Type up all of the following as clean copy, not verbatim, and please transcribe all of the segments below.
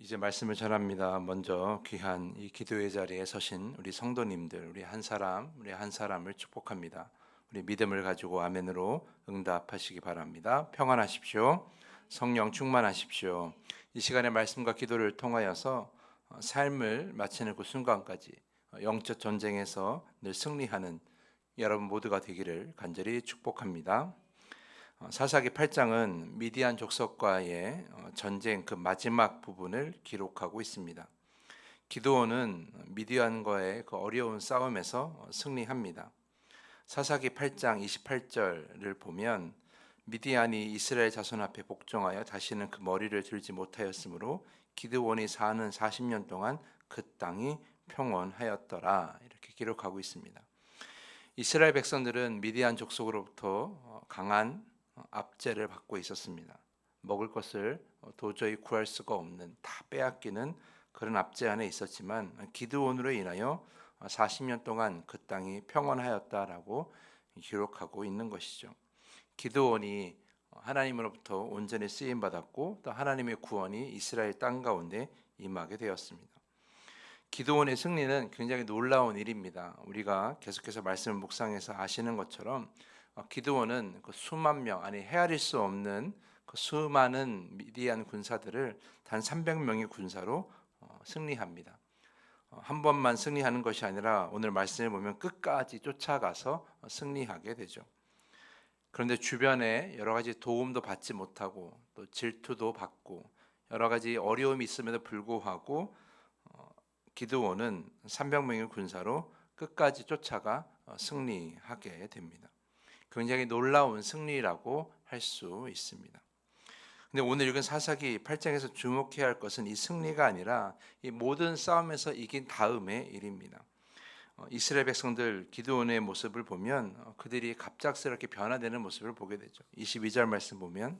이제 말씀을 전합니다. 먼저 귀한 이 기도의 자리에 서신 우리 성도님들, 우리 한 사람, 우리 한 사람을 축복합니다. 우리 믿음을 가지고 아멘으로 응답하시기 바랍니다. 평안하십시오. 성령 충만하십시오. 이 시간의 말씀과 기도를 통하여서 삶을 마치는 그 순간까지 영적 전쟁에서 늘 승리하는 여러분 모두가 되기를 간절히 축복합니다. 사사기 8장은 미디안 족속과의 전쟁 그 마지막 부분을 기록하고 있습니다. 기드온은 미디안과의 그 어려운 싸움에서 승리합니다. 사사기 8장 28절을 보면 미디안이 이스라엘 자손 앞에 복종하여 다시는 그 머리를 들지 못하였으므로 기드온이 사는 40년 동안 그 땅이 평온하였더라, 이렇게 기록하고 있습니다. 이스라엘 백성들은 미디안 족속으로부터 강한 압제를 받고 있었습니다. 먹을 것을 도저히 구할 수가 없는, 다 빼앗기는 그런 압제 안에 있었지만 기드온으로 인하여 40년 동안 그 땅이 평온하였다라고 기록하고 있는 것이죠. 기드온이 하나님으로부터 온전히 쓰임 받았고 또 하나님의 구원이 이스라엘 땅 가운데 임하게 되었습니다. 기드온의 승리는 굉장히 놀라운 일입니다. 우리가 계속해서 말씀을 묵상해서 아시는 것처럼 기드온은 그 수만 명, 아니 헤아릴 수 없는 그 수많은 미디안 군사들을 단 300명의 군사로 승리합니다. 한 번만 승리하는 것이 아니라 오늘 말씀을 보면 끝까지 쫓아가서 승리하게 되죠. 그런데 주변에 여러 가지 도움도 받지 못하고 또 질투도 받고 여러 가지 어려움이 있음에도 불구하고 기드온은 300명의 군사로 끝까지 쫓아가 승리하게 됩니다. 굉장히 놀라운 승리라고 할 수 있습니다. 근데 오늘 읽은 사사기 8장에서 주목해야 할 것은 이 승리가 아니라 이 모든 싸움에서 이긴 다음의 일입니다. 이스라엘 백성들 기드온의 모습을 보면 그들이 갑작스럽게 변화되는 모습을 보게 되죠. 22절 말씀 보면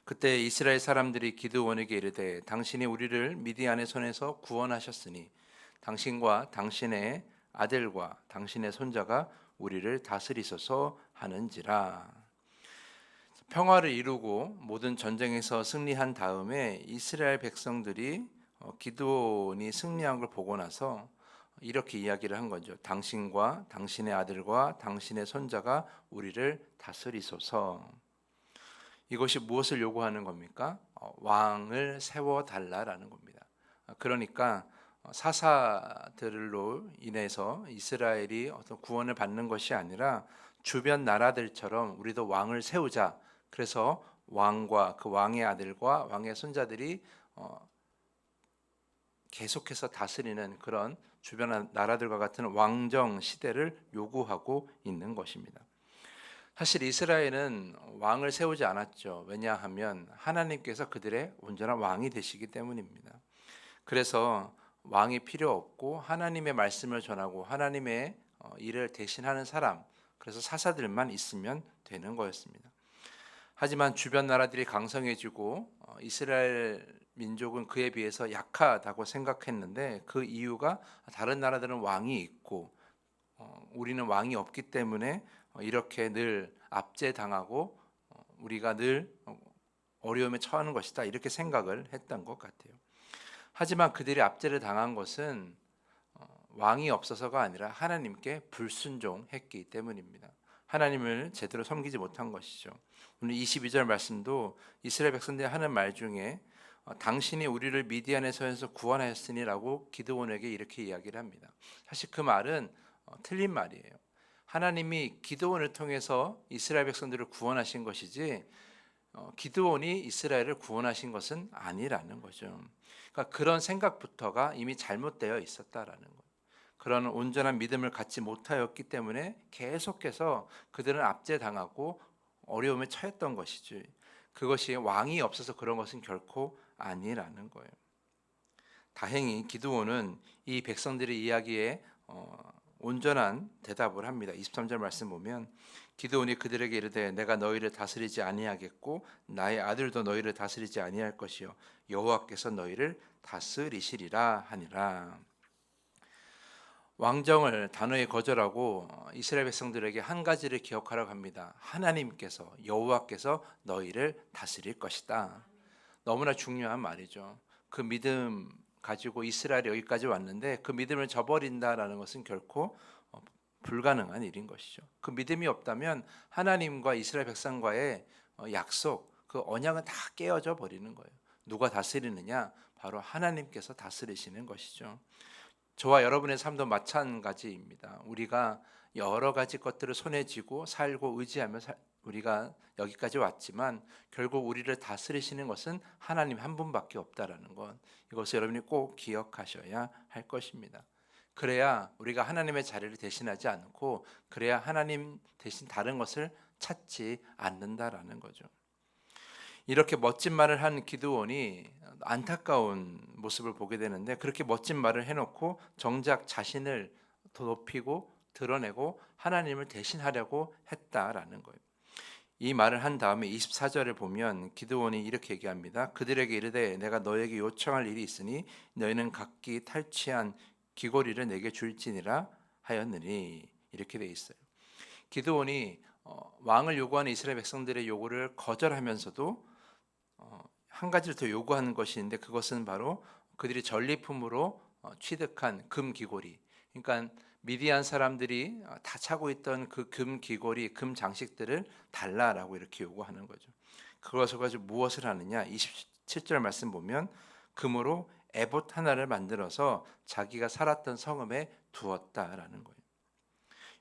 그때 이스라엘 사람들이 기드온에게 이르되 당신이 우리를 미디안의 손에서 구원하셨으니 당신과 당신의 아들과 당신의 손자가 우리를 다스리소서 하는지라. 평화를 이루고 모든 전쟁에서 승리한 다음에 이스라엘 백성들이 기드온이 승리한 걸 보고 나서 이렇게 이야기를 한 거죠. 당신과 당신의 아들과 당신의 손자가 우리를 다스리소서. 이것이 무엇을 요구하는 겁니까? 왕을 세워달라라는 겁니다. 그러니까 사사들로 인해서 이스라엘이 어떤 구원을 받는 것이 아니라 주변 나라들처럼 우리도 왕을 세우자. 그래서 왕과 그 왕의 아들과 왕의 손자들이 계속해서 다스리는 그런 주변 나라들과 같은 왕정 시대를 요구하고 있는 것입니다. 사실 이스라엘은 왕을 세우지 않았죠. 왜냐하면 하나님께서 그들의 온전한 왕이 되시기 때문입니다. 그래서 왕이 필요 없고 하나님의 말씀을 전하고 하나님의 일을 대신하는 사람, 그래서 사사들만 있으면 되는 거였습니다. 하지만 주변 나라들이 강성해지고 이스라엘 민족은 그에 비해서 약하다고 생각했는데 그 이유가 다른 나라들은 왕이 있고 우리는 왕이 없기 때문에 이렇게 늘 압제당하고 우리가 늘 어려움에 처하는 것이다, 이렇게 생각을 했던 것 같아요. 하지만 그들이 압제를 당한 것은 왕이 없어서가 아니라 하나님께 불순종했기 때문입니다. 하나님을 제대로 섬기지 못한 것이죠. 오늘 22절 말씀도 이스라엘 백성들이 하는 말 중에 당신이 우리를 미디안의 손에서 구원하였으니라고 기드온에게 이렇게 이야기를 합니다. 사실 그 말은 틀린 말이에요. 하나님이 기드온을 통해서 이스라엘 백성들을 구원하신 것이지 기드온이 이스라엘을 구원하신 것은 아니라는 거죠. 그러니까 그런 생각부터가 이미 잘못되어 있었다라는 거예요. 그런 온전한 믿음을 갖지 못하였기 때문에 계속해서 그들은 압제당하고 어려움에 처했던 것이지, 그것이 왕이 없어서 그런 것은 결코 아니라는 거예요. 다행히 기드온은 이 백성들의 이야기에 온전한 대답을 합니다. 23절 말씀 보면 기드온이 그들에게 이르되 내가 너희를 다스리지 아니하겠고 나의 아들도 너희를 다스리지 아니할 것이요 여호와께서 너희를 다스리시리라 하니라. 왕정을 단호히 거절하고 이스라엘 백성들에게 한 가지를 기억하라고 합니다. 하나님께서, 여호와께서 너희를 다스릴 것이다. 너무나 중요한 말이죠. 그 믿음 가지고 이스라엘이 여기까지 왔는데 그 믿음을 저버린다라는 것은 결코 불가능한 일인 것이죠. 그 믿음이 없다면 하나님과 이스라엘 백성과의 약속, 그 언약은 다 깨어져 버리는 거예요. 누가 다스리느냐? 바로 하나님께서 다스리시는 것이죠. 저와 여러분의 삶도 마찬가지입니다. 우리가 여러 가지 것들을 손에 쥐고 살고 의지하며 우리가 여기까지 왔지만 결국 우리를 다스리시는 것은 하나님 한 분밖에 없다라는 것, 이것을 여러분이 꼭 기억하셔야 할 것입니다. 그래야 우리가 하나님의 자리를 대신하지 않고, 그래야 하나님 대신 다른 것을 찾지 않는다라는 거죠. 이렇게 멋진 말을 한 기드온이 안타까운 모습을 보게 되는데, 그렇게 멋진 말을 해놓고 정작 자신을 더 높이고 드러내고 하나님을 대신하려고 했다라는 거예요. 이 말을 한 다음에 24절을 보면 기드온이 이렇게 얘기합니다. 그들에게 이르되 내가 너에게 요청할 일이 있으니 너희는 각기 탈취한 귀고리를 내게 줄지니라 하였느니, 이렇게 돼 있어요. 기드온이 왕을 요구하는 이스라엘 백성들의 요구를 거절하면서도 한 가지를 더 요구하는 것이 있는데, 그것은 바로 그들이 전리품으로 취득한 금 귀고리. 그러니까 미디안 사람들이 다 차고 있던 그 금 귀고리, 금 장식들을 달라라고 이렇게 요구하는 거죠. 그것을 가지고 무엇을 하느냐? 27절 말씀 보면 금으로 에봇 하나를 만들어서 자기가 살았던 성읍에 두었다라는 거예요.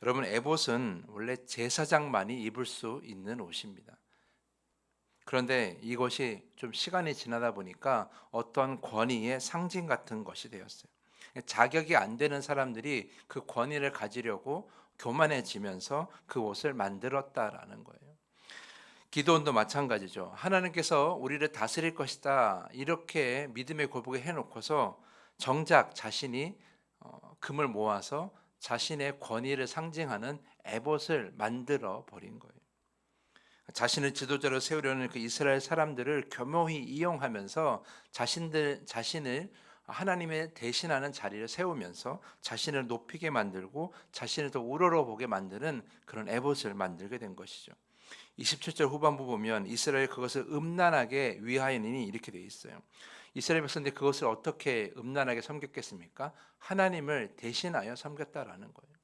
여러분, 에봇은 원래 제사장만이 입을 수 있는 옷입니다. 그런데 이것이 좀 시간이 지나다 보니까 어떤 권위의 상징 같은 것이 되었어요. 자격이 안 되는 사람들이 그 권위를 가지려고 교만해지면서 그 옷을 만들었다라는 거예요. 기도원도 마찬가지죠. 하나님께서 우리를 다스릴 것이다, 이렇게 믿음의 고백을 해놓고서 정작 자신이 금을 모아서 자신의 권위를 상징하는 에봇을 만들어 버린 거예요. 자신을 지도자로 세우려는 그 이스라엘 사람들을 교묘히 이용하면서 자신을 하나님의 대신하는 자리를 세우면서 자신을 높이게 만들고 자신을 더 우러러보게 만드는 그런 에봇을 만들게 된 것이죠. 27절 후반부 보면 이스라엘 그것을 음란하게 위하여니, 이렇게 되어 있어요. 이스라엘 백성들이 그것을 어떻게 음란하게 섬겼겠습니까? 하나님을 대신하여 섬겼다라는 거예요.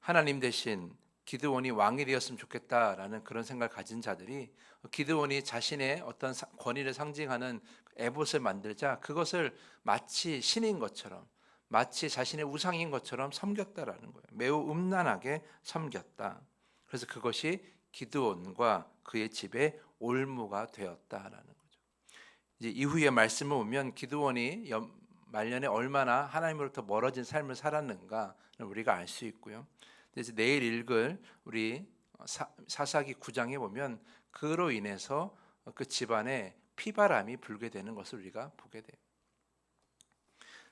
하나님 대신 기드온이 왕이 되었으면 좋겠다라는 그런 생각을 가진 자들이 기드온이 자신의 어떤 권위를 상징하는 에봇을 만들자 그것을 마치 신인 것처럼, 마치 자신의 우상인 것처럼 섬겼다라는 거예요. 매우 음란하게 섬겼다. 그래서 그것이 기드온과 그의 집에 올무가 되었다라는 거죠. 이제 이후의 말씀을 보면 기드온이 말년에 얼마나 하나님으로부터 멀어진 삶을 살았는가를 우리가 알 수 있고요. 이제 내일 읽을 우리 사사기 9장에 보면 그로 인해서 그 집안에 피바람이 불게 되는 것을 우리가 보게 돼요.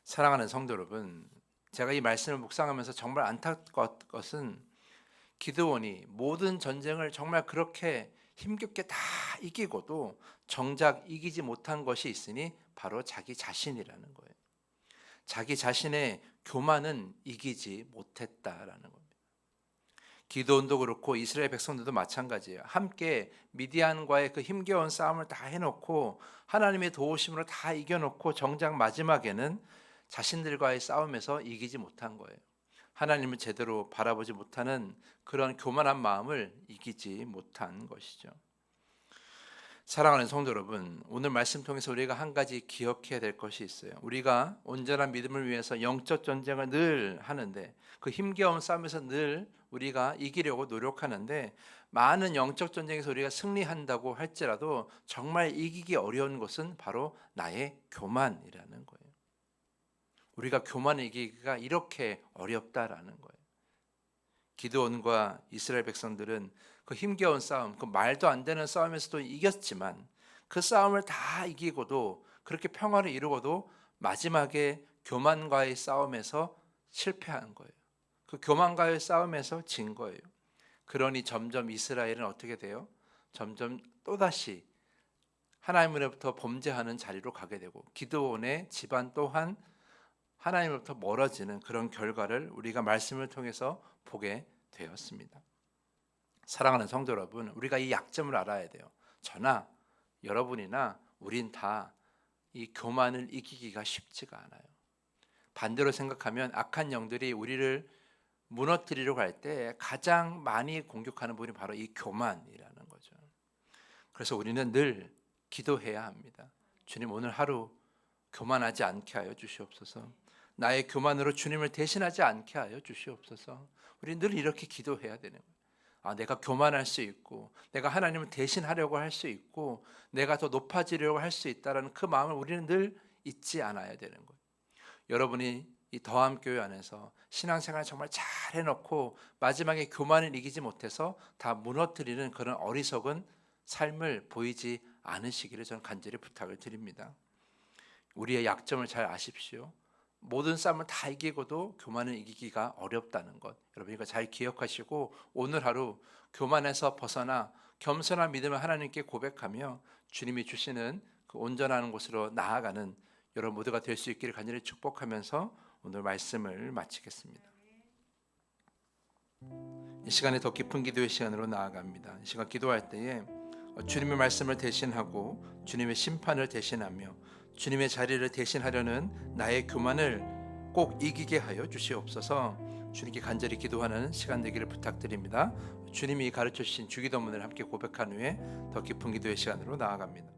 사랑하는 성도 여러분, 제가 이 말씀을 묵상하면서 정말 안타까운 것은 기드온이 모든 전쟁을 정말 그렇게 힘겹게 다 이기고도 정작 이기지 못한 것이 있으니 바로 자기 자신이라는 거예요. 자기 자신의 교만은 이기지 못했다라는 겁니다. 기드온도 그렇고 이스라엘 백성들도 마찬가지예요. 함께 미디안과의 그 힘겨운 싸움을 다 해놓고 하나님의 도우심으로 다 이겨놓고 정작 마지막에는 자신들과의 싸움에서 이기지 못한 거예요. 하나님을 제대로 바라보지 못하는 그런 교만한 마음을 이기지 못한 것이죠. 사랑하는 성도 여러분, 오늘 말씀 통해서 우리가 한 가지 기억해야 될 것이 있어요. 우리가 온전한 믿음을 위해서 영적 전쟁을 늘 하는데, 그 힘겨운 싸움에서 늘 우리가 이기려고 노력하는데, 많은 영적 전쟁에서 우리가 승리한다고 할지라도 정말 이기기 어려운 것은 바로 나의 교만이라는 거예요. 우리가 교만을 이기기가 이렇게 어렵다라는 거예요. 기드온과 이스라엘 백성들은 그 힘겨운 싸움, 그 말도 안 되는 싸움에서도 이겼지만 그 싸움을 다 이기고도, 그렇게 평화를 이루고도 마지막에 교만과의 싸움에서 실패한 거예요. 그 교만과의 싸움에서 진 거예요. 그러니 점점 이스라엘은 어떻게 돼요? 점점 또다시 하나님으로부터 범죄하는 자리로 가게 되고, 기드온의 집안 또한 하나님으로부터 멀어지는 그런 결과를 우리가 말씀을 통해서 보게 되었습니다. 사랑하는 성도 여러분, 우리가 이 약점을 알아야 돼요. 저나 여러분이나 우린 다 이 교만을 이기기가 쉽지가 않아요. 반대로 생각하면 악한 영들이 우리를 무너뜨리려고 할 때 가장 많이 공격하는 분이 바로 이 교만이라는 거죠. 그래서 우리는 늘 기도해야 합니다. 주님, 오늘 하루 교만하지 않게 하여 주시옵소서. 나의 교만으로 주님을 대신하지 않게 하여 주시옵소서. 우리 늘 이렇게 기도해야 되는 거예요. 내가 교만할 수 있고, 내가 하나님을 대신하려고 할 수 있고, 내가 더 높아지려고 할 수 있다라는 그 마음을 우리는 늘 잊지 않아야 되는 거예요. 여러분이 이 더함교회 안에서 신앙생활 정말 잘 해놓고 마지막에 교만을 이기지 못해서 다 무너뜨리는 그런 어리석은 삶을 보이지 않으시기를 저는 간절히 부탁을 드립니다. 우리의 약점을 잘 아십시오. 모든 싸움을 다 이기고도 교만을 이기기가 어렵다는 것, 여러분 이거 잘 기억하시고 오늘 하루 교만에서 벗어나 겸손한 믿음을 하나님께 고백하며 주님이 주시는 그 온전한 곳으로 나아가는 여러분 모두가 될 수 있기를 간절히 축복하면서 오늘 말씀을 마치겠습니다. 이 시간에 더 깊은 기도의 시간으로 나아갑니다. 이 시간 기도할 때에 주님의 말씀을 대신하고 주님의 심판을 대신하며 주님의 자리를 대신하려는 나의 교만을 꼭 이기게 하여 주시옵소서. 주님께 간절히 기도하는 시간 되기를 부탁드립니다. 주님이 가르쳐 주신 주기도문을 함께 고백한 후에 더 깊은 기도의 시간으로 나아갑니다.